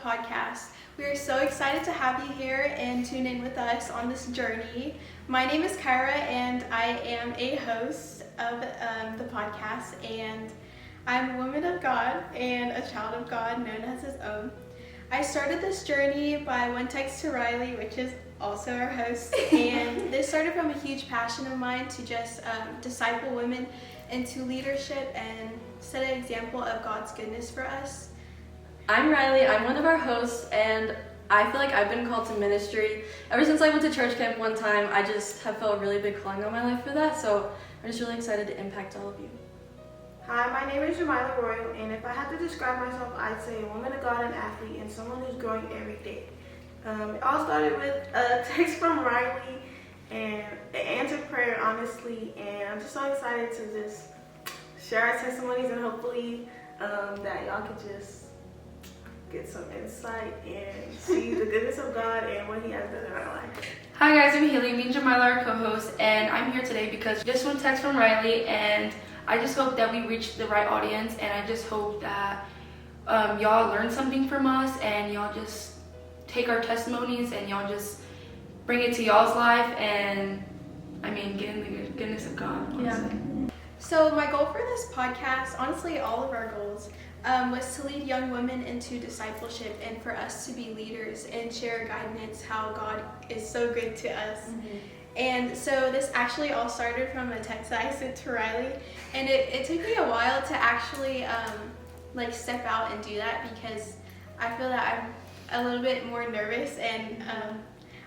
Podcast. We are so excited to have you here and tune in with us on this journey. My name is Kyra and I am a host of the podcast, and I'm a woman of God and a child of God known as His own. I started this journey by one text to Riley, which is also our host, and this started from a huge passion of mine to just disciple women into leadership and set an example of God's goodness for us. I'm Riley, I'm one of our hosts, and I feel like I've been called to ministry. Ever since I went to church camp one time, I just have felt a really big calling on my life for that, so I'm just really excited to impact all of you. Hi, my name is Jamila Royal, and if I had to describe myself, I'd say a woman of God, an athlete, and someone who's growing every day. It all started with a text from Riley and an answered prayer, honestly, and I'm just so excited to just share our testimonies and hopefully that y'all could just get some insight and see the goodness of God and what He has done in our life. Hi guys, I'm Haley, me and Jamila are co-hosts, and I'm here today because just one text from Riley, and I just hope that we reach the right audience, and I just hope that y'all learn something from us, and y'all just take our testimonies and y'all just bring it to y'all's life, and get in the goodness of God, honestly. Yeah. So my goal for this podcast, honestly all of our goals, was to lead young women into discipleship and for us to be leaders and share guidance how God is so good to us. Mm-hmm. And so this actually all started from a text that I sent to Riley, and it took me a while to actually step out and do that because I feel that I'm a little bit more nervous, and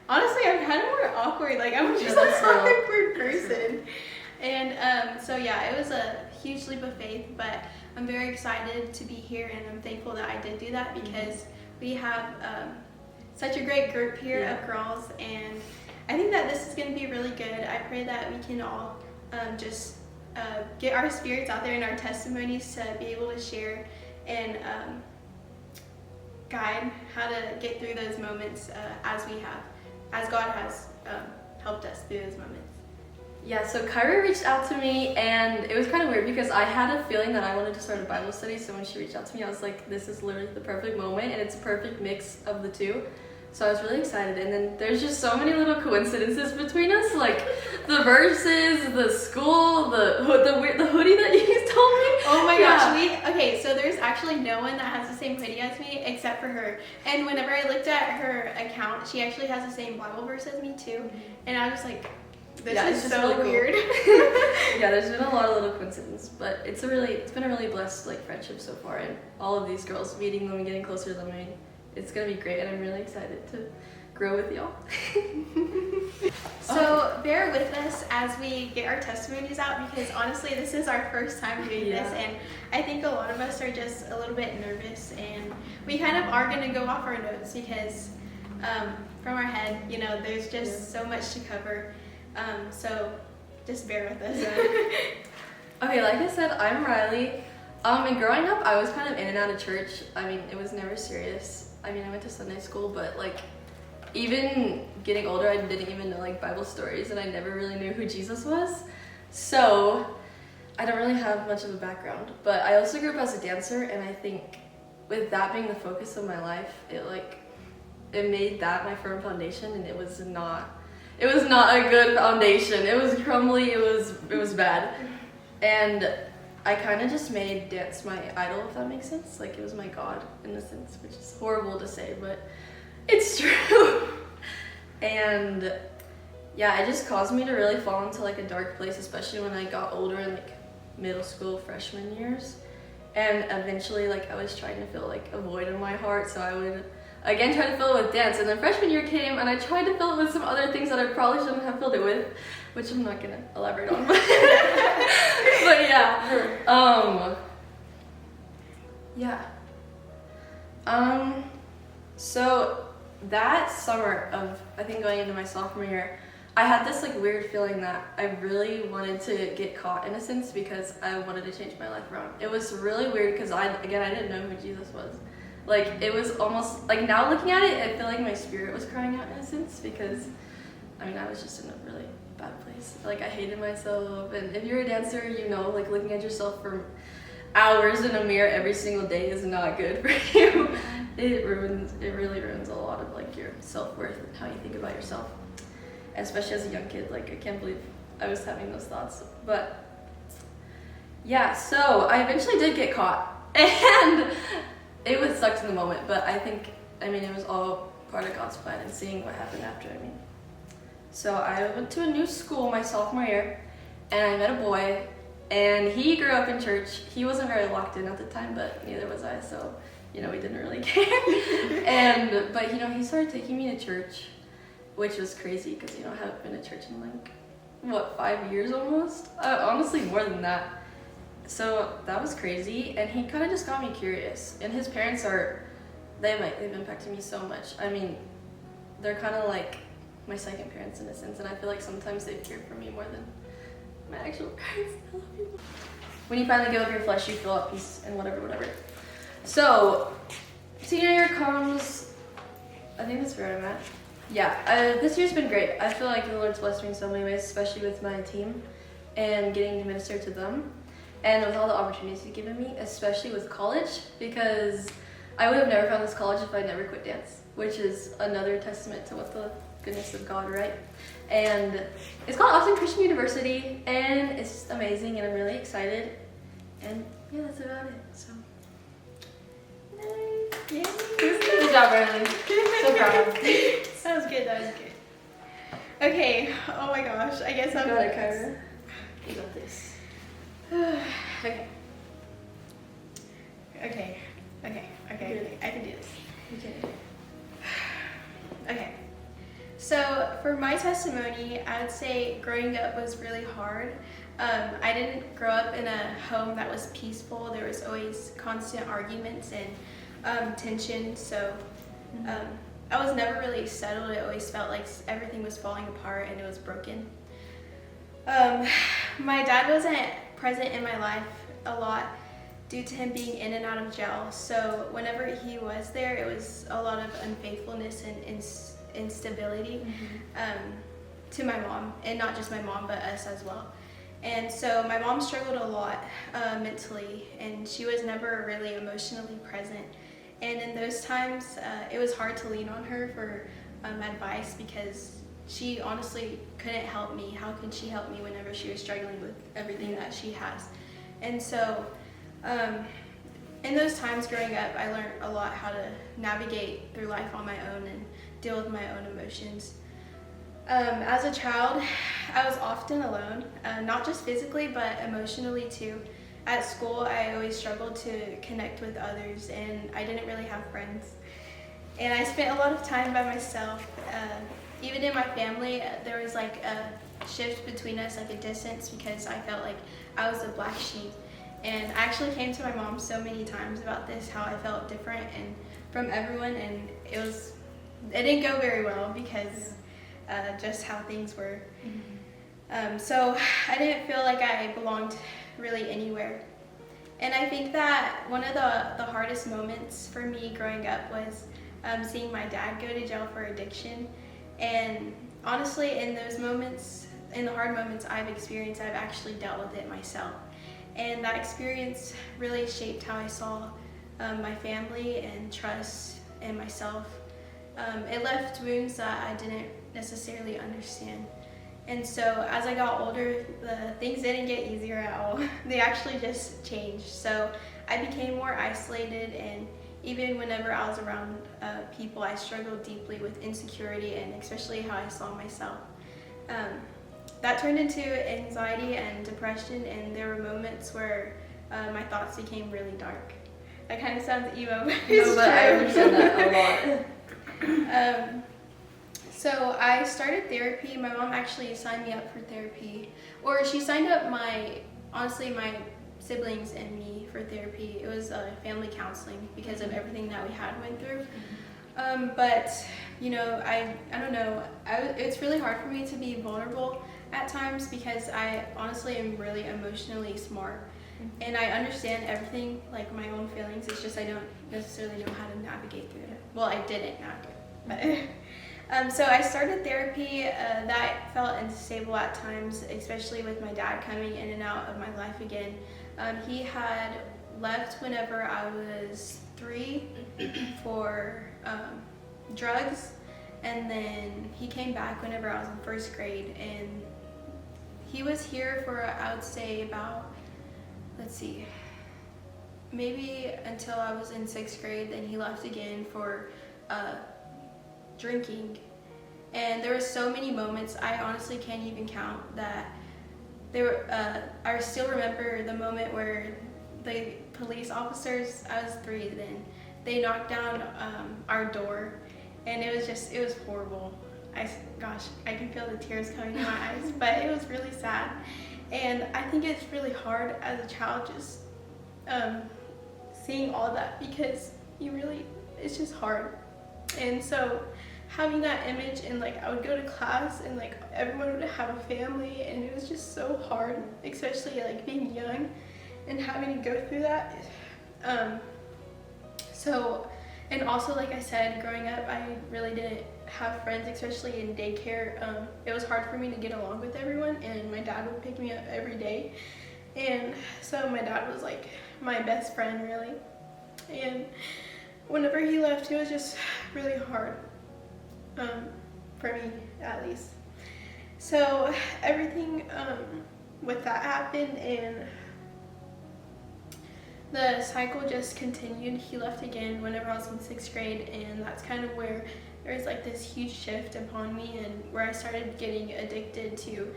honestly I'm kind of more awkward, like I'm just an awkward person. And so yeah, it was a huge leap of faith, but I'm very excited to be here, and I'm thankful that I did do that because we have such a great group here of girls, and I think that this is going to be really good. I pray that we can all just get our spirits out there and our testimonies to be able to share and guide how to get through those moments as God has helped us through those moments. Yeah, so Kyra reached out to me, and it was kind of weird because I had a feeling that I wanted to start a Bible study, so when she reached out to me, I was like, this is literally the perfect moment, and it's a perfect mix of the two. So I was really excited, and then there's just so many little coincidences between us, like the verses, the school, the hoodie that you told me. Oh my gosh, so there's actually no one that has the same hoodie as me except for her. And whenever I looked at her account, she actually has the same Bible verse as me too. And I was like, this is so really weird. Cool. Yeah, there's been a lot of little coincidences, but it's been a really blessed friendship so far, and all of these girls, meeting them and getting closer to them, it's gonna be great, and I'm really excited to grow with y'all. So bear with us as we get our testimonies out, because honestly this is our first time doing this, and I think a lot of us are just a little bit nervous, and we kind of are going to go off our notes because from our head, there's just so much to cover, so just bear with us. Okay, like I said, I'm Riley. And growing up, I was kind of in and out of church. It was never serious. I went to Sunday school, but even getting older, I didn't even know Bible stories, and I never really knew who Jesus was. So I don't really have much of a background, but I also grew up as a dancer, and I think with that being the focus of my life, it made that my firm foundation, and it was not a good foundation. It was crumbly. It was bad, and I kind of just made dance my idol, if that makes sense. It was my God in a sense, which is horrible to say, but it's true. And yeah, it just caused me to really fall into a dark place, especially when I got older in middle school, freshman years. And eventually I was trying to fill a void in my heart, so I would again try to fill it with dance. And then freshman year came, and I tried to fill it with some other things that I probably shouldn't have filled it with, which I'm not gonna elaborate on. But so that summer of, I think, going into my sophomore year, I had this weird feeling that I really wanted to get caught, in a sense, because I wanted to change my life around. It was really weird because I didn't know who Jesus was. It was almost now looking at it, I feel like my spirit was crying out, in a sense, because I was just in a really bad place. I hated myself, and if you're a dancer, looking at yourself from hours in a mirror every single day is not good for you. It really ruins a lot of like your self-worth and how you think about yourself. Especially as a young kid, like I can't believe I was having those thoughts. But yeah, so I eventually did get caught, and it was sucked in the moment, but I mean, it was all part of God's plan and seeing what happened after. So I went to a new school my sophomore year, and I met a boy, and he grew up in church. He wasn't very locked in at the time, but neither was I, so, we didn't really care. But, he started taking me to church, which was crazy, because, I haven't been to church in 5 years almost? Honestly, more than that. So that was crazy, and he kind of just got me curious. And his parents they've impacted me so much. I mean, they're kind of like my second parents in a sense, and I feel like sometimes they've cared for me more than my actual parents. I love you. When you finally give up your flesh, you feel at peace and whatever. So, senior year comes. I think that's where I'm at. Yeah, this year's been great. I feel like the Lord's blessed me in so many ways, especially with my team and getting to minister to them. And with all the opportunities He's given me, especially with college, because I would have never found this college if I never quit dance, which is another testament to what the goodness of God, right? And it's called Austin Christian University, and it's just amazing, and I'm really excited. And yeah, that's about it. So, Yay. Good job, Riley. So proud. That was good. Okay, oh my gosh, I guess I'm got it, next. Kyra. You got this. Okay, I can do this. Okay. Okay, so for my testimony, I would say growing up was really hard. I didn't grow up in a home that was peaceful. There was always constant arguments and tension, so I was never really settled. It always felt like everything was falling apart and it was broken. My dad wasn't present in my life a lot due to him being in and out of jail, so whenever he was there, it was a lot of unfaithfulness and instability to my mom, and not just my mom, but us as well. And so my mom struggled a lot mentally, and she was never really emotionally present. And in those times, it was hard to lean on her for advice, because she honestly couldn't help me. How could she help me whenever she was struggling with everything that she has? And so in those times growing up, I learned a lot how to navigate through life on my own and deal with my own emotions. As a child, I was often alone, not just physically, but emotionally too. At school, I always struggled to connect with others, and I didn't really have friends. And I spent a lot of time by myself. Even in my family, there was like a shift between us, like a distance, because I felt like I was the black sheep. And I actually came to my mom so many times about this, how I felt different and from everyone, and it didn't go very well because just how things were. So I didn't feel like I belonged really anywhere. And I think that one of the hardest moments for me growing up was seeing my dad go to jail for addiction. And honestly, in those moments, in the hard moments I've experienced, I've actually dealt with it myself. And that experience really shaped how I saw my family and trust in myself. It left wounds that I didn't necessarily understand. And so as I got older, the things didn't get easier at all. They actually just changed. So I became more isolated, and even whenever I was around people, I struggled deeply with insecurity and especially how I saw myself. That turned into anxiety and depression, and there were moments where my thoughts became really dark. That kind of sounds emo, but it's No, but true. I understand that a lot. So I started therapy. My mom actually signed me up for therapy, or she signed up my siblings and me for therapy. It was family counseling because of everything that we had went through. But I don't know. It's really hard for me to be vulnerable at times because I honestly am really emotionally smart, and I understand everything, like my own feelings. It's just I don't necessarily know how to navigate through it. Well, I didn't navigate, but so I started therapy. That felt unstable at times, especially with my dad coming in and out of my life again. He had left whenever I was 3 for drugs, and then he came back whenever I was in 1st grade, and he was here for, I would say, about, maybe until I was in 6th grade. Then he left again for drinking. And there were so many moments, I honestly can't even count, that there were, I still remember the moment where the police officers, I was 3 then, they knocked down our door, and it was horrible. I can feel the tears coming to my eyes, but it was really sad. And I think it's really hard as a child just seeing all that, because it's just hard. And so having that image, and like I would go to class and like everyone would have a family, and it was just so hard, especially like being young and having to go through that. And also, like I said, growing up, I really didn't have friends, especially in daycare. It was hard for me to get along with everyone, and my dad would pick me up every day. And so my dad was like my best friend, really. And whenever he left, it was just really hard, for me at least. So everything with that happened, and the cycle just continued. He left again whenever I was in 6th grade, and that's kind of where there was like this huge shift upon me, and where I started getting addicted to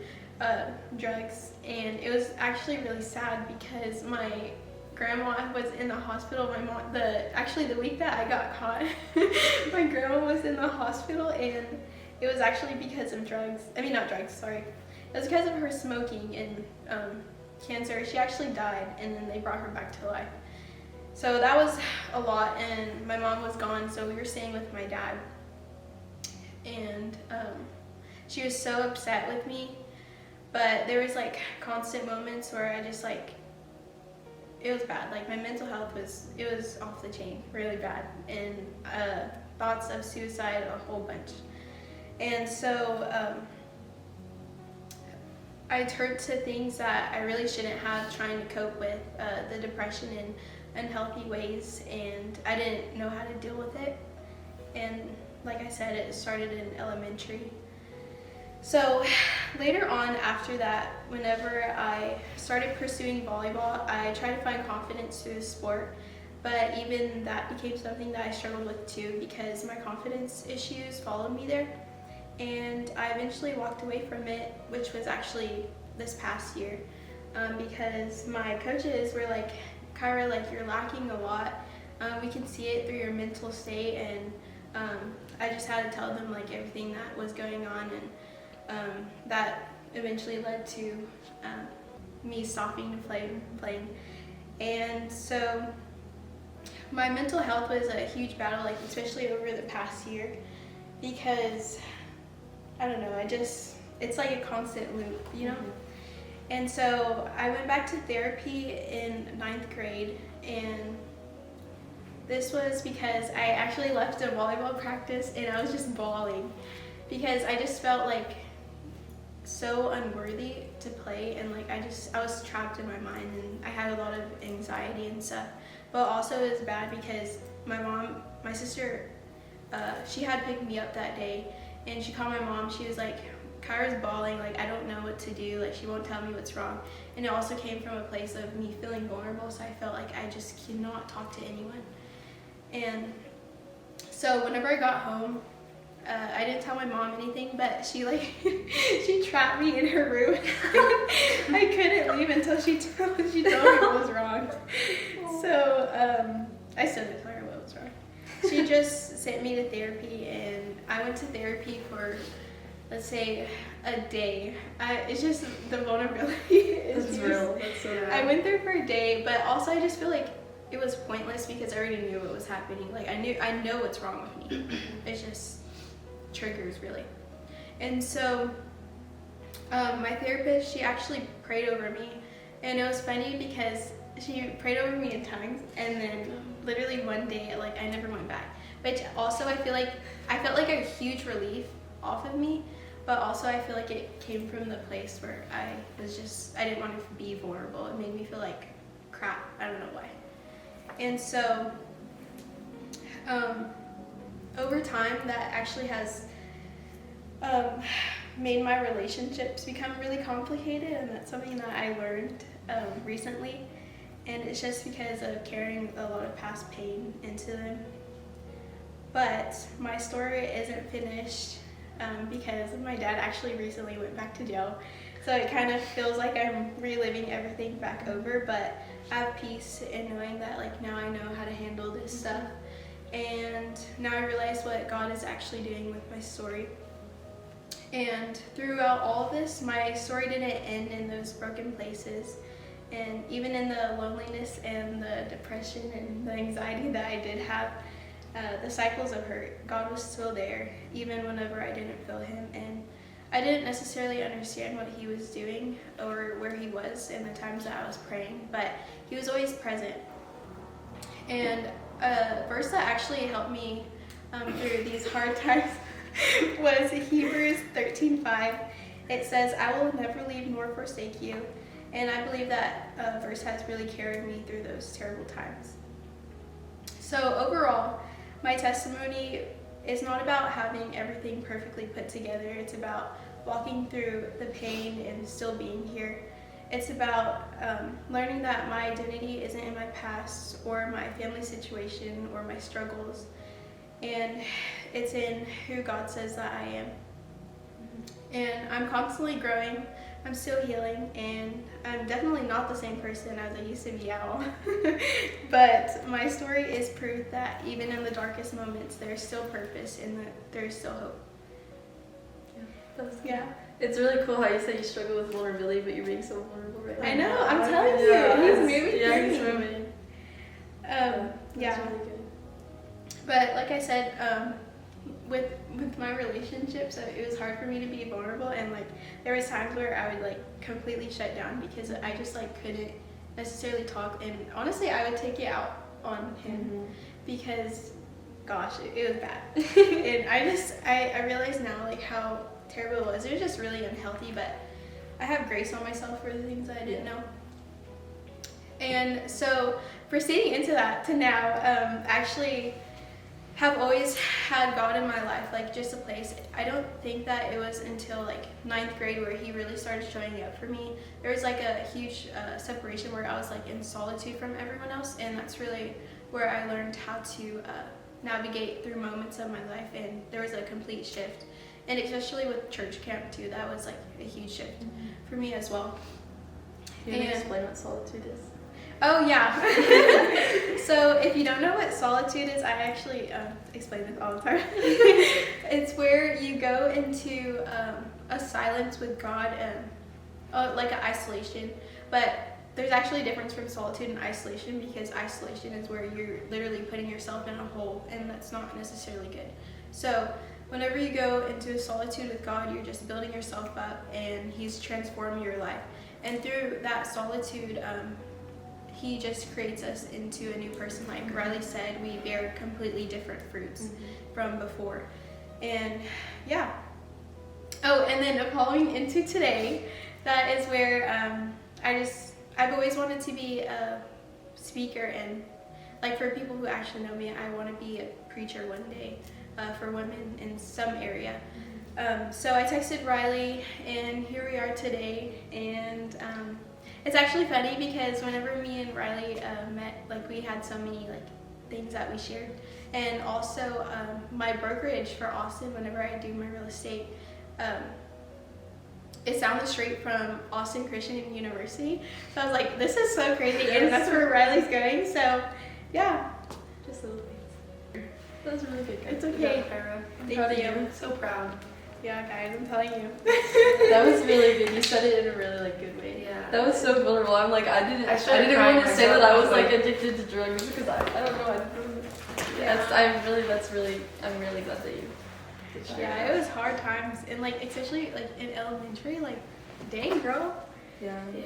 drugs. And it was actually really sad, because my grandma was in the hospital. My mom, the week that I got caught, my grandma was in the hospital, and it was actually because of drugs. I mean, not drugs, sorry. It was because of her smoking and cancer. She actually died, and then they brought her back to life. So that was a lot, and my mom was gone, so we were staying with my dad. And she was so upset with me, but there was like constant moments where I just like, it was bad. Like my mental health was off the chain, really bad, and thoughts of suicide, a whole bunch. And so I turned to things that I really shouldn't have, trying to cope with the depression in unhealthy ways, and I didn't know how to deal with it. And like I said, it started in elementary. So later on after that, whenever I started pursuing volleyball, I tried to find confidence through the sport, but even that became something that I struggled with too, because my confidence issues followed me there. And I eventually walked away from it, which was actually this past year, because my coaches were like, Kyra, like you're lacking a lot. We can see it through your mental state, and I just had to tell them like everything that was going on, and that eventually led to me stopping playing. And so my mental health was a huge battle, like especially over the past year, because I don't know, it's like a constant loop, you know? And so I went back to therapy in 9th grade, and this was because I actually left a volleyball practice, and I was just bawling, because I just felt like so unworthy to play, and like I was trapped in my mind, and I had a lot of anxiety and stuff. But also it was bad because my sister, she had picked me up that day, and she called my mom. She was like, Kyra's bawling, like I don't know what to do, like she won't tell me what's wrong. And it also came from a place of me feeling vulnerable, so I felt like I just cannot talk to anyone. And so whenever I got home, I didn't tell my mom anything, but she she trapped me in her room. I couldn't leave until she told me what was wrong. So I still didn't tell her what was wrong. She just sent me to therapy, and I went to therapy for, let's say, a day. It's just the vulnerability is real. That's so bad. I went there for a day, but also I just feel like it was pointless because I already knew what was happening. Like I know what's wrong with me. It's just triggers, really. And so my therapist, she actually prayed over me, and it was funny because she prayed over me in tongues, and then literally one day, like I never went back. Which also I felt like a huge relief off of me, but also I feel like it came from the place where I didn't want to be vulnerable. It made me feel like crap. I don't know why. And so over time, that actually has made my relationships become really complicated, and that's something that I learned recently. And it's just because of carrying a lot of past pain into them. But my story isn't finished because my dad actually recently went back to jail. So it kind of feels like I'm reliving everything back over, but I have peace in knowing that like now I know how to handle this stuff. And now I realize what God is actually doing with my story. And throughout all of this, my story didn't end in those broken places. And even in the loneliness and the depression and the anxiety that I did have, the cycles of hurt, God was still there, even whenever I didn't feel him. And I didn't necessarily understand what he was doing or where he was in the times that I was praying, but he was always present. And a verse that actually helped me through these hard times was Hebrews 13:5. It says, "I will never leave nor forsake you." And I believe that verse has really carried me through those terrible times. So overall, my testimony is not about having everything perfectly put together. It's about walking through the pain and still being here. It's about learning that my identity isn't in my past or my family situation or my struggles. And it's in who God says that I am. And I'm constantly growing. I'm still healing, and I'm definitely not the same person as I used to be at all. But my story is proof that even in the darkest moments, there's still purpose and that there's still hope. Yeah. It's really cool how you said you struggle with vulnerability, but you're being so vulnerable right now. I know, I'm telling you, he's moving Yeah, through he's me. moving. Yeah. That's really good. But like I said, with my relationships, it was hard for me to be vulnerable, and like there was times where I would like completely shut down because I just like couldn't necessarily talk, and honestly I would take it out on him because gosh, it was bad. And I realize now like how terrible it was. It was just really unhealthy, but I have grace on myself for the things that I didn't know. And so proceeding into that to now, actually have always had God in my life, like just a place. I don't think that it was until like 9th grade where he really started showing up for me. There was like a huge separation where I was like in solitude from everyone else, and that's really where I learned how to navigate through moments of my life, and there was a complete shift. And especially with church camp too, that was like a huge shift for me as well. Can you explain what solitude is? Oh yeah. So if you don't know what solitude is, I actually explain this all the time. It's where you go into a silence with God and like an isolation. But there's actually a difference from solitude and isolation, because isolation is where you're literally putting yourself in a hole, and that's not necessarily good. So whenever you go into solitude with God, you're just building yourself up, and he's transforming your life. And through that solitude, he just creates us into a new person. Like Riley said, we bear completely different fruits from before. And yeah. Oh, and then following into today, that is where I've always wanted to be a speaker, and like for people who actually know me, I want to be a preacher one day for women in some area. So I texted Riley, and here we are today. And it's actually funny because whenever me and Riley met, like we had so many like things that we shared. And also my brokerage for Austin, whenever I do my real estate, it's down the street from Austin Christian University. So I was like, this is so crazy, and that's where Riley's going. So yeah. Just little things. That was really good, guys. It's okay. I'm proud of you. I'm so proud. Yeah, guys, I'm telling you. That was really good. You said it in a really like good way. Yeah. That was so vulnerable. I'm like, I didn't crying want to say that myself. I was like addicted to drugs, because I don't know. I'm really glad that you did share. Yeah, it was hard times, and like especially like in elementary, like dang girl. Yeah. Yeah.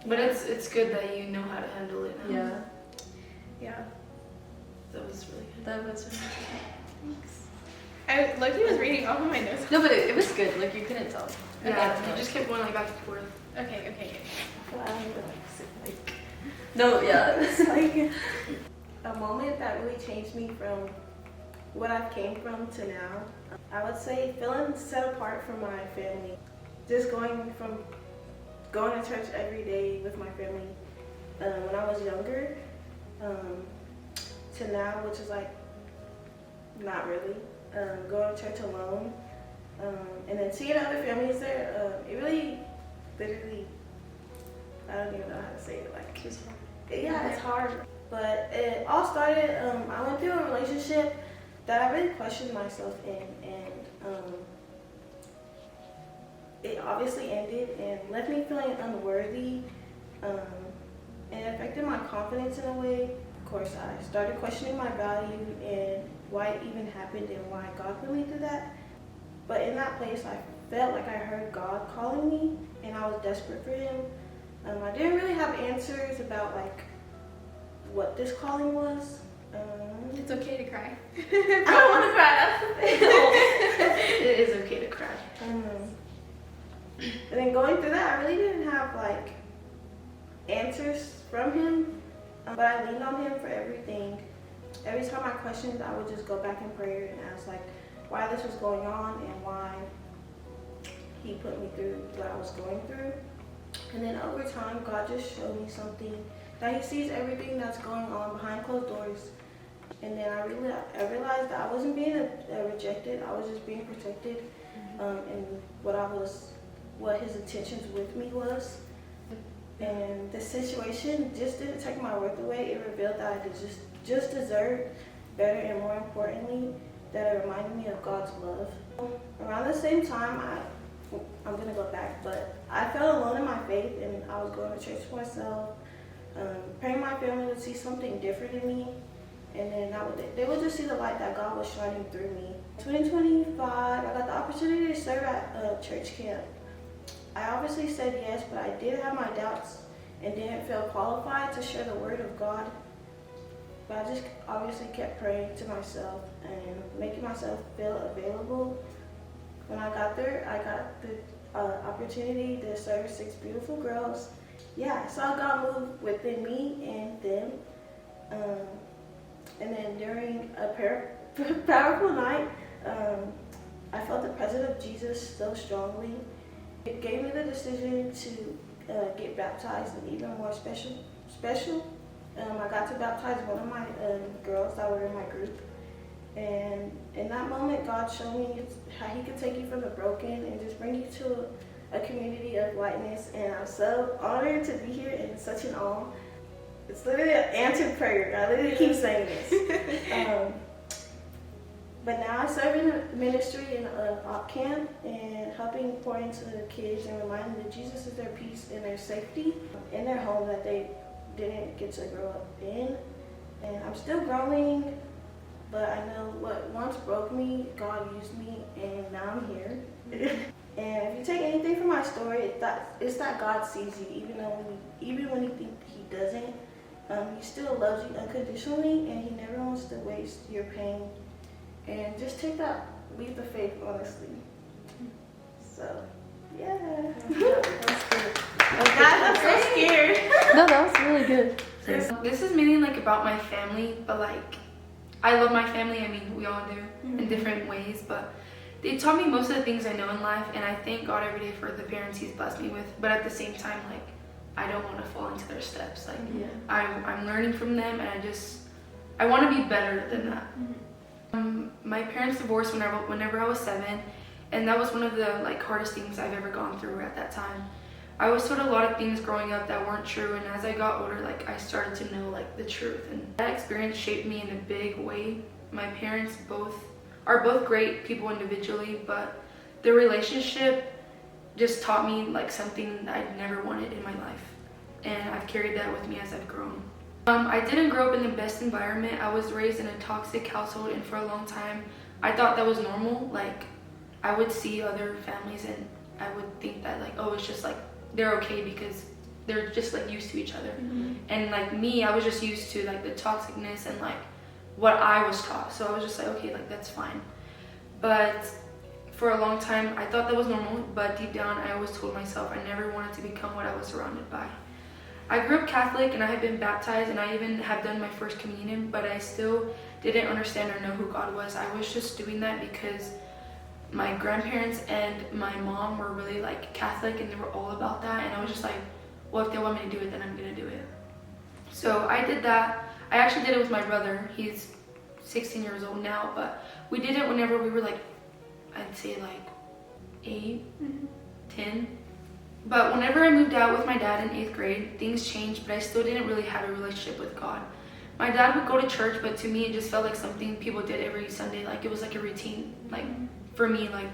But it's good that you know how to handle it now. Yeah. Yeah. That was really good. That was really good. Thanks. Loki was reading off of my notes. No, but it was good. Like you couldn't tell. Yeah, you just kept going like back and forth. Okay. No, yeah. It's like A moment that really changed me from what I've came from to now, I would say feeling set apart from my family. Just going to church every day with my family when I was younger to now, which is like not really. Going to church alone and then seeing other families there, it really, literally, I don't even know how to say it. Like, yeah, it's hard. But it all started, I went through a relationship that I really questioned myself in, and it obviously ended and left me feeling unworthy, and it affected my confidence in a way. Of course, I started questioning my value and why it even happened and why God put me through that. But in that place, I felt like I heard God calling me, and I was desperate for Him. I didn't really have answers about like what this calling was. It's okay to cry. I don't want to cry. It is okay to cry. And then going through that, I really didn't have like answers from Him, but I leaned on Him for everything. Every time I questioned, I would just go back in prayer and ask like why this was going on and why He put me through what I was going through. And then over time, God just showed me something, that He sees everything that's going on behind closed doors. And then I realized that I wasn't being rejected, I was just being protected, and what His intentions with me was. And the situation just didn't take my worth away. It revealed that I just deserved better, and more importantly, that it reminded me of God's love. Around the same time, I'm gonna go back, but I felt alone in my faith, and I was going to church for myself, praying my family would see something different in me, and then they would just see the light that God was shining through me. 2025, I got the opportunity to serve at a church camp. I obviously said yes, but I did have my doubts and didn't feel qualified to share the word of God. But I just obviously kept praying to myself and making myself feel available. When I got there, I got the opportunity to serve 6 beautiful girls. Yeah, I saw God move within me and them. And then during a powerful night, I felt the presence of Jesus so strongly. It gave me the decision to get baptized, and even more special. I got to baptize one of my girls that were in my group. And in that moment, God showed me how He could take you from the broken and just bring you to a community of lightness. And I'm so honored to be here and such an awe. It's literally an answered prayer. I literally keep saying this. But now I serve in a ministry in an op camp and helping pour into the kids and remind them that Jesus is their peace and their safety in their home that they didn't get to grow up in. And I'm still growing, but I know what once broke me, God used me, and now I'm here. And if you take anything from my story, it's that God sees you, even when you think He doesn't. He still loves you unconditionally, and He never wants to waste your pain. And just take that leap of faith, honestly. So, yeah. That's good. Guys, I'm so scared. No, that was really good. This is mainly like about my family, but like I love my family. I mean, we all do in different ways, but they taught me most of the things I know in life, and I thank God every day for the parents He's blessed me with. But at the same time, like I don't want to fall into their steps. Like I'm learning from them, and I want to be better than that. My parents divorced whenever I was 7, and that was one of the like hardest things I've ever gone through at that time. I was told a lot of things growing up that weren't true, and as I got older, like I started to know like the truth, and that experience shaped me in a big way. My parents are both great people individually, but their relationship just taught me like something that I'd never wanted in my life, and I've carried that with me as I've grown. I didn't grow up in the best environment. I was raised in a toxic household, and for a long time I thought that was normal. Like I would see other families and I would think that like, oh, it's just like they're okay because they're just like used to each other. And like me, I was just used to like the toxicness and like what I was taught. So I was just like, okay, like that's fine. But for a long time I thought that was normal, but deep down I always told myself I never wanted to become what I was surrounded by. I grew up Catholic and I had been baptized and I even have done my first communion, but I still didn't understand or know who God was. I was just doing that because my grandparents and my mom were really like Catholic and they were all about that, and I was just like, well, if they want me to do it, then I'm gonna do it. So I did that. I actually did it with my brother. He's 16 years old now, but we did it whenever we were like, I'd say like 8, 10. But whenever I moved out with my dad in 8th grade, things changed, but I still didn't really have a relationship with God. My dad would go to church, but to me it just felt like something people did every Sunday. Like it was like a routine. Like for me, like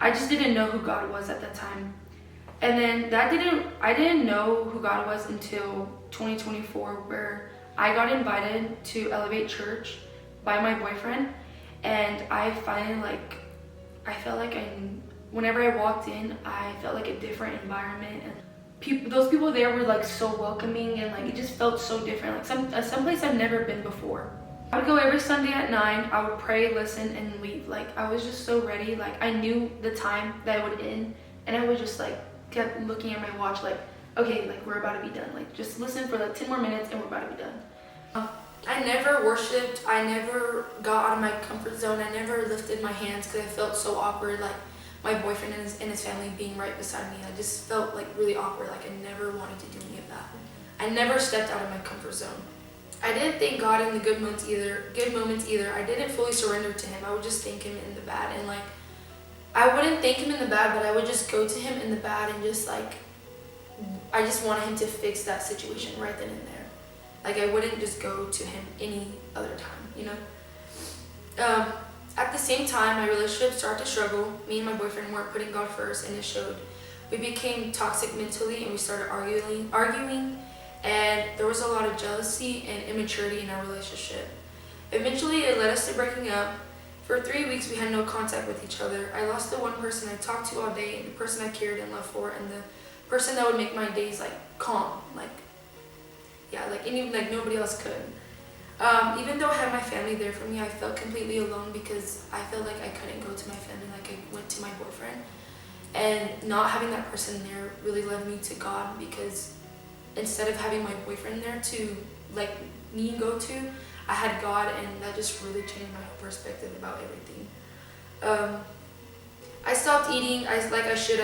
I just didn't know who God was at that time. And then I didn't know who God was until 2024, where I got invited to Elevate Church by my boyfriend, and I finally I felt like whenever I walked in, I felt like a different environment, and those people there were like so welcoming, and like it just felt so different, like someplace I've never been before. I would go every Sunday at 9. I would pray, listen, and leave. Like I was just so ready. Like I knew the time that I would end, and I was just like kept looking at my watch, like okay, like we're about to be done. Like just listen for like 10 more minutes, and we're about to be done. I never worshipped. I never got out of my comfort zone. I never lifted my hands because I felt so awkward. Like my boyfriend and his family being right beside me, I just felt like really awkward. Like I never wanted to do any of that. I never stepped out of my comfort zone. I didn't thank God in the good moments either. I didn't fully surrender to him. I would just thank him in the bad, and like I wouldn't thank him in the bad, but I would just go to him in the bad and just like I just wanted him to fix that situation right then and there. Like I wouldn't just go to him any other time, you know. At the same time, my relationship started to struggle. Me and my boyfriend weren't putting God first, and it showed. We became toxic mentally, and we started arguing, and there was a lot of jealousy and immaturity in our relationship. Eventually, it led us to breaking up. For 3 weeks, we had no contact with each other. I lost the one person I talked to all day, the person I cared and loved for, and the person that would make my days like calm, like yeah, like and even like nobody else could. Even though I had my family there for me, I felt completely alone because I felt like I couldn't go to my family like I went to my boyfriend. And not having that person there really led me to God, because instead of having my boyfriend there to like me go to, I had God, and that just really changed my whole perspective about everything. I stopped eating I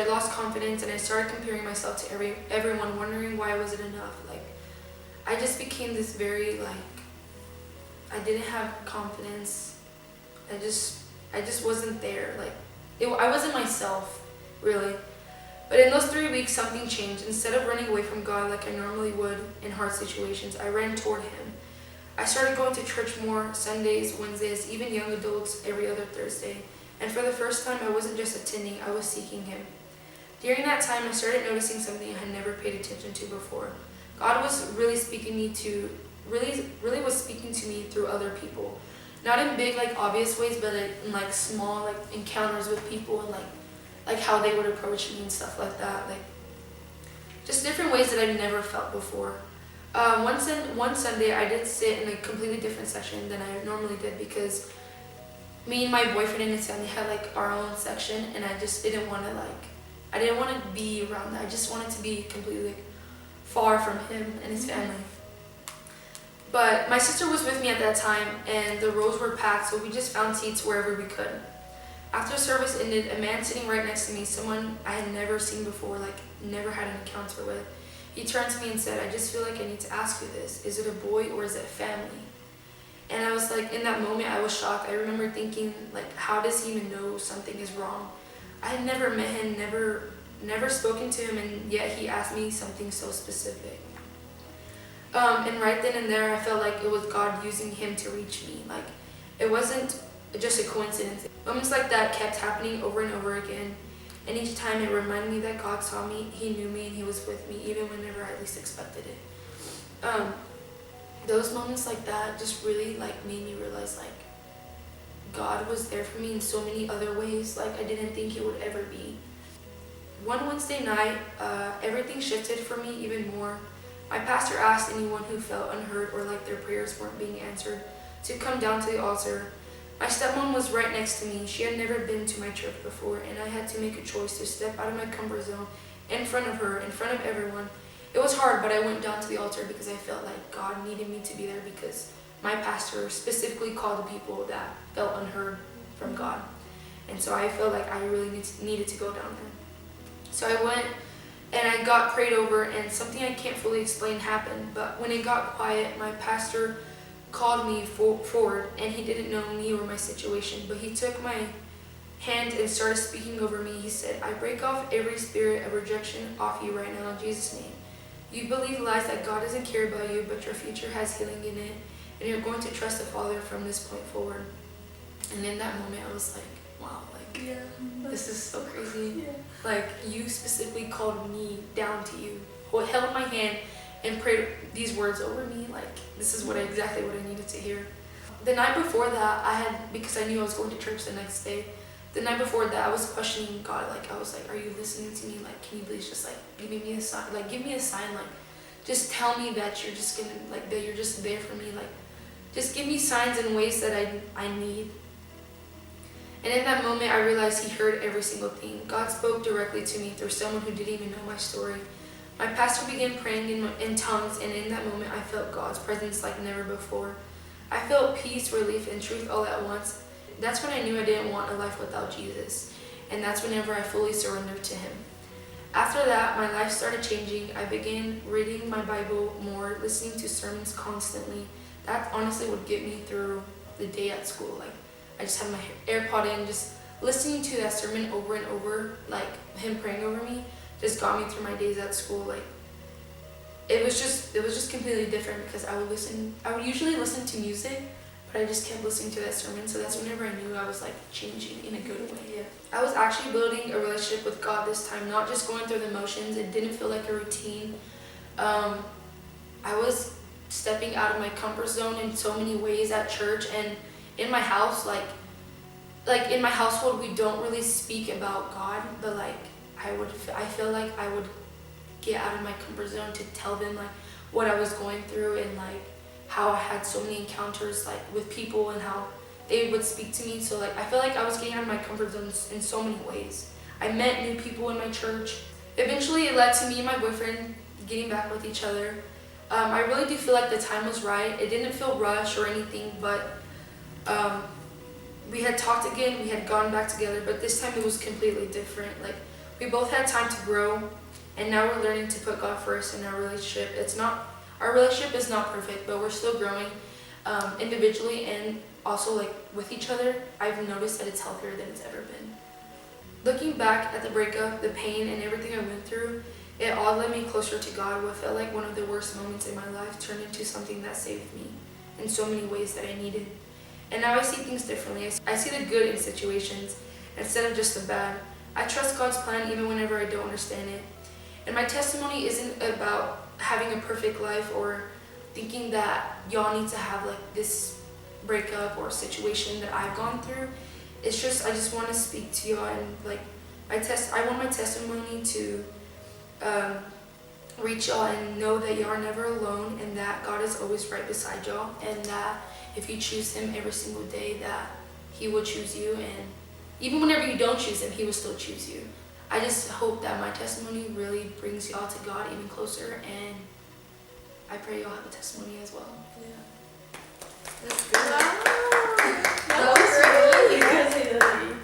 lost confidence, and I started comparing myself to everyone, wondering why wasn't enough. Like I just became this very like I didn't have confidence. I just wasn't there. Like I wasn't myself, really. But in those 3 weeks, something changed. Instead of running away from God like I normally would in hard situations, I ran toward him. I started going to church more Sundays, Wednesdays, even young adults every other Thursday. And for the first time, I wasn't just attending, I was seeking him. During that time, I started noticing something I had never paid attention to before. God was really speaking was speaking to me through other people. Not in big, like obvious ways, but in like small, like encounters with people, and like how they would approach me and stuff like that. Like just different ways that I've never felt before. One Sunday, I did sit in a completely different section than I normally did, because me and my boyfriend and his family had like our own section, and I just didn't want to be around that. I just wanted to be completely far from him and his family. But my sister was with me at that time, and the rows were packed, so we just found seats wherever we could. After service ended, a man sitting right next to me, someone I had never seen before, like never had an encounter with, he turned to me and said, "I just feel like I need to ask you this. Is it a boy or is it family?" And I was like, in that moment, I was shocked. I remember thinking, like, how does he even know something is wrong? I had never met him, never spoken to him, and yet he asked me something so specific. And right then and there, I felt like it was God using him to reach me. Like, it wasn't just a coincidence. Moments like that kept happening over and over again. And each time it reminded me that God saw me, he knew me, and he was with me, even whenever I least expected it. Those moments like that just really like made me realize like God was there for me in so many other ways, like I didn't think he would ever be. One Wednesday night, everything shifted for me even more. My pastor asked anyone who felt unheard or like their prayers weren't being answered to come down to the altar. My stepmom was right next to me. She had never been to my church before, and I had to make a choice to step out of my comfort zone in front of her, in front of everyone, it was hard, but I went down to the altar because I felt like God needed me to be there because my pastor specifically called the people that felt unheard from God. And so I felt like I really needed to go down there. So I went and I got prayed over, and something I can't fully explain happened. But when it got quiet, my pastor called me forward, and he didn't know me or my situation, but he took my hand and started speaking over me. He said, I break off every spirit of rejection off you right now in Jesus' name. You believe lies that God doesn't care about you, but your future has healing in it, and you're going to trust the Father from this point forward. And in that moment, I was like, wow, like, this is so crazy. Yeah. Like, you specifically called me down to you, held my hand and prayed these words over me. Like, this is exactly what I needed to hear. The night before that, because I knew I was going to church the next day, the night before that, I was questioning God. Like, I was like, are you listening to me? Like, can you please just, like, give me a sign? Like, give me a sign. Like, just tell me that you're just gonna, like, that you're just there for me. Like, just give me signs and ways that I need. And in that moment, I realized he heard every single thing. God spoke directly to me through someone who didn't even know my story. My pastor began praying in tongues, and in that moment, I felt God's presence like never before. I felt peace, relief, and truth all at once. That's when I knew I didn't want a life without Jesus, and that's whenever I fully surrendered to him. After that, my life started changing. I began reading my Bible more, listening to sermons constantly. That honestly would get me through the day at school. Like, I just had my AirPod in, just listening to that sermon over and over, like him praying over me, just got me through my days at school. Like, it was just completely different because I would usually listen to music, but I just kept listening to that sermon. So that's whenever I knew I was like changing in a good way. Yeah. I was actually building a relationship with God this time, not just going through the motions. It didn't feel like a routine. I was stepping out of my comfort zone in so many ways at church and in my house. Like in my household, we don't really speak about God, but like I feel like I would get out of my comfort zone to tell them like what I was going through and like how I had so many encounters like with people and how they would speak to me. So like I feel like I was getting out of my comfort zone in so many ways. I met new people in my church. Eventually it led to me and my boyfriend getting back with each other. I really do feel like the time was right. It didn't feel rushed or anything, but we had talked again, we had gone back together, but this time it was completely different. Like, we both had time to grow, and now we're learning to put God first in our relationship. Our relationship is not perfect, but we're still growing individually and also like with each other. I've noticed that it's healthier than it's ever been. Looking back at the breakup, the pain, and everything I went through, it all led me closer to God. What felt like one of the worst moments in my life turned into something that saved me in so many ways that I needed. And now I see things differently. I see the good in situations instead of just the bad. I trust God's plan even whenever I don't understand it. And my testimony isn't about having a perfect life or thinking that y'all need to have like this breakup or situation that I've gone through. It's just, I just want to speak to y'all and like, I want my testimony to reach y'all and know that y'all are never alone and that God is always right beside y'all, and that if you choose him every single day, that he will choose you, and even whenever you don't choose him, he will still choose you. I just hope that my testimony really brings y'all to God even closer, and I pray y'all have a testimony as well. Yeah. That's good. That was really good.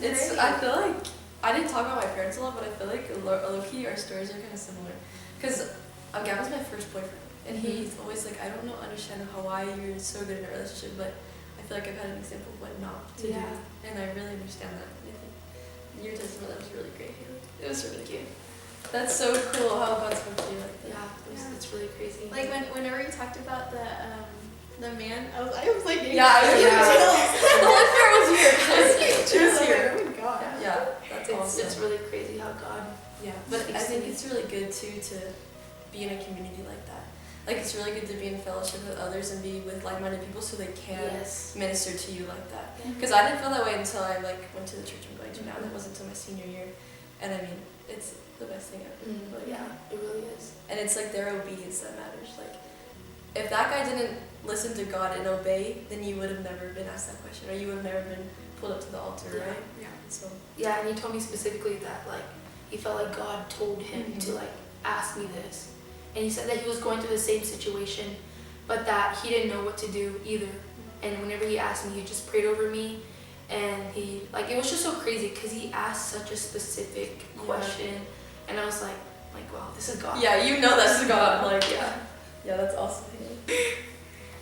It's. I feel like I didn't talk about my parents a lot, but I feel like low-key our stories are kind of similar. Cause Gavin's my first boyfriend, and he's always like, I don't know, understand why you're so good in a relationship, but I feel like I've had an example of what not to do, and I really understand that. And I think your testimony, that was really great, Haley. It was really cute. That's so cool how God spoke to you like that. Yeah, it's really crazy. Like whenever you talked about the man, I was like, Yeah, the one part was here. She was here. Oh my god. Yeah, that's awesome. It's really crazy how God. Yeah, but I think it's really good too to be in a community like that. Like, it's really good to be in fellowship with others and be with like-minded people so they can minister to you like that. Because I didn't feel that way until I like went to the church I'm going to now. That wasn't until my senior year, and I mean, it's the best thing ever. But yeah, it really is. And it's like their obedience that matters. Like, if that guy didn't listen to God and obey, then you would have never been asked that question, or you would have never been pulled up to the altar, right? Yeah. So Yeah, and he told me specifically that like he felt like God told him to like ask me this. And he said that he was going through the same situation, but that he didn't know what to do either. And whenever he asked me, he just prayed over me. And he, like, it was just so crazy because he asked such a specific question. And I was like, wow, this is God. Yeah, you know that's God. Like, yeah, that's awesome.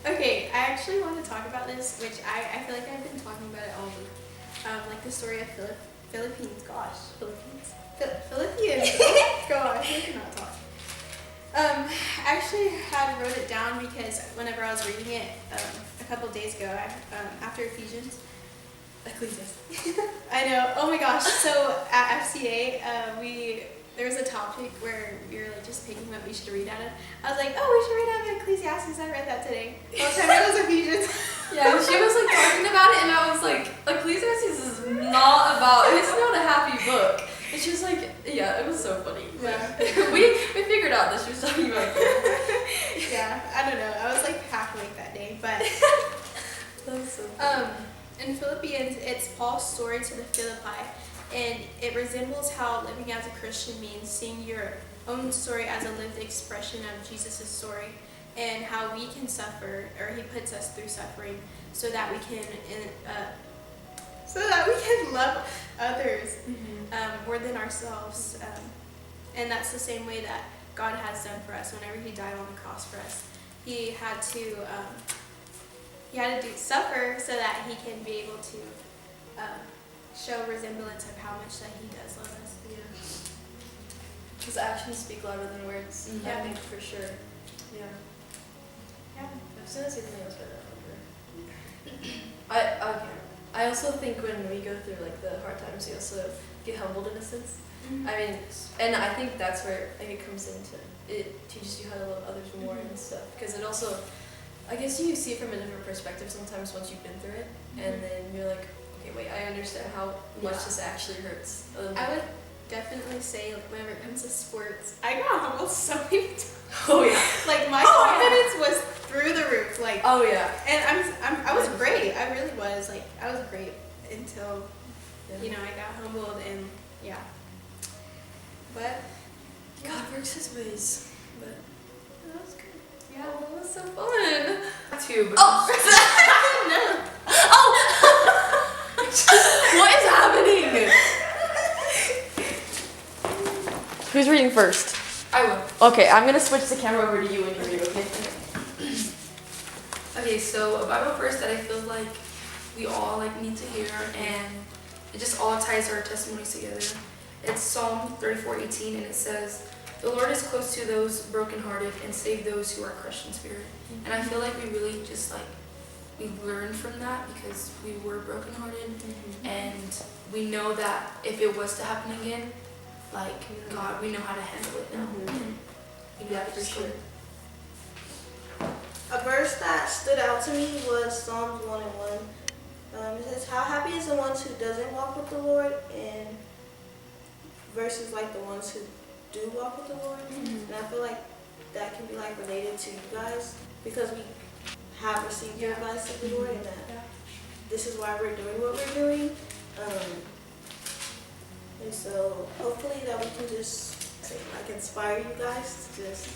Okay, I actually want to talk about this, which I feel like I've been talking about it all week. Like the story of Philippines. Philippines. Oh gosh, I cannot talk. I actually had wrote it down because whenever I was reading it a couple days ago, after Ephesians. Ecclesiastes. I know. Oh my gosh. So at FCA, there was a topic where we were like just picking what we should read out of. I was like, oh, we should read out of Ecclesiastes. I read that today. Well, time it was Ephesians. Yeah, she was like talking about it, and I was like, Ecclesiastes is not about. It's not a happy book. And she was like, yeah, it was so funny. Yeah. we figured out that she was talking about it. Yeah, I don't know. I was like half awake that day, but That was so funny. in Philippians, it's Paul's story to the Philippi, and it resembles how living as a Christian means seeing your own story as a lived expression of Jesus' story, and how we can suffer, or he puts us through suffering, so that we can love others more than ourselves. And that's the same way that God has done for us. Whenever he died on the cross for us, he had to suffer so that he can be able to show resemblance of how much that he does love us. His actions speak louder than words. Mm-hmm. I think for sure. Yeah. I've seen this even else better. I also think when we go through like the hard times, we also get humbled in a sense. Mm-hmm. I mean, and I think that's where like it comes into. It teaches you how to love others more and stuff. Because it also, I guess you see it from a different perspective sometimes once you've been through it, and then you're like, okay, wait, I understand how much this actually hurts. I would definitely say, like, whenever it comes to sports, I got humbled so many times. Oh yeah. Like my confidence was through the roof. Like, oh yeah. And I was great. I really was. Like, I was great until I got humbled, and But God works his ways. But that was good. yeah, that was so fun. Too. Oh. What is happening? Who's reading first? I will. Okay, I'm gonna switch the camera over to you when you read, okay? Okay, so a Bible verse that I feel like we all like need to hear, and it just all ties our testimonies together. It's Psalm 34:18, and it says, "The Lord is close to those brokenhearted and save those who are crushed in spirit." And I feel like we really just like we learned from that because we were brokenhearted, and we know that if it was to happen again, like God, we know how to handle it now. Yeah, for sure. A verse that stood out to me was Psalms 1:1. It says, "How happy is the one who doesn't walk with the Lord," and versus like the ones who do walk with the Lord. And I feel like that can be like related to you guys because we have received your advice of the Lord, and that this is why we're doing what we're doing. And so hopefully that we can just like inspire you guys to just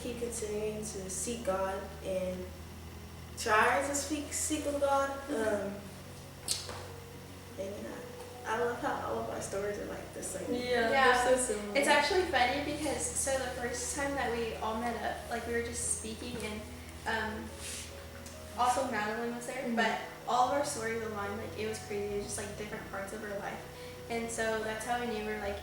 keep continuing to seek God and try to seek of God. And I love how all of our stories are like the same. Yeah, Yeah. they're so similar. It's actually funny because so the first time that we all met up, like we were just speaking, and also Madeline was there, but all of our stories aligned. Like it was crazy. It was just like different parts of our life, and so that's how we knew we're like,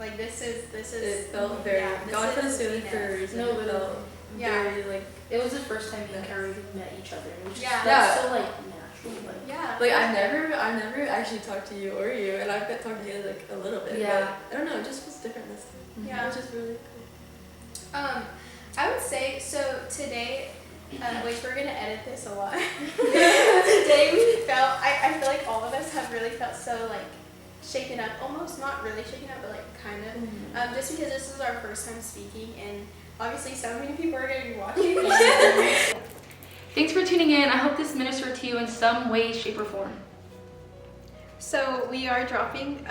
like this is. It felt very. God put us together for a reason. No, It felt very like. It was the first time we kind of even met each other. And it was just Yeah. so like natural. Like, Like I've never actually talked to you or you, and I've been talking to you like a little bit. Yeah. But I don't know, it just was different this time. Yeah. It was just really cool. I would say so today, which we're gonna edit this a lot. Today we felt. I feel like all of us have really felt so like shaken up, almost not really shaken up, but like kind of. Just because this is our first time speaking, and obviously so many people are gonna be watching. thanks for tuning in. I hope this ministered to you in some way, shape, or form. So we are dropping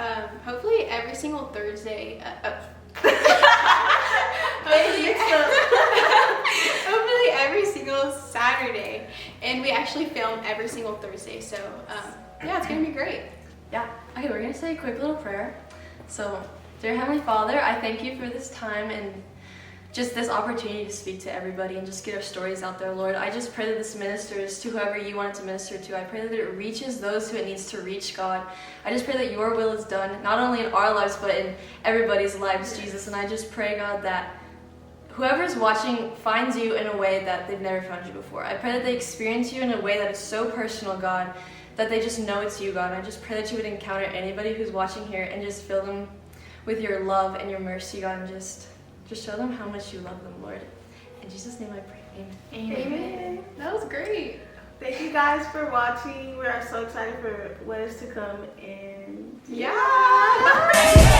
hopefully every single Thursday. Hopefully every single Saturday. And we actually film every single Thursday. So, yeah, it's going to be great. Yeah. Okay, we're going to say a quick little prayer. So, dear Heavenly Father, I thank you for this time and just this opportunity to speak to everybody and just get our stories out there, Lord. I just pray that this ministers to whoever you want it to minister to. I pray that it reaches those who it needs to reach, God. I just pray that your will is done, not only in our lives, but in everybody's lives, Jesus. And I just pray, God, that whoever's watching finds you in a way that they've never found you before. I pray that they experience you in a way that is so personal, God, that they just know it's you, God. I just pray that you would encounter anybody who's watching here and just fill them with your love and your mercy, God, and just show them how much you love them, Lord. In Jesus' name I pray. Amen. Amen. That was great. Thank you guys for watching. We are so excited for what is to come. And Yeah.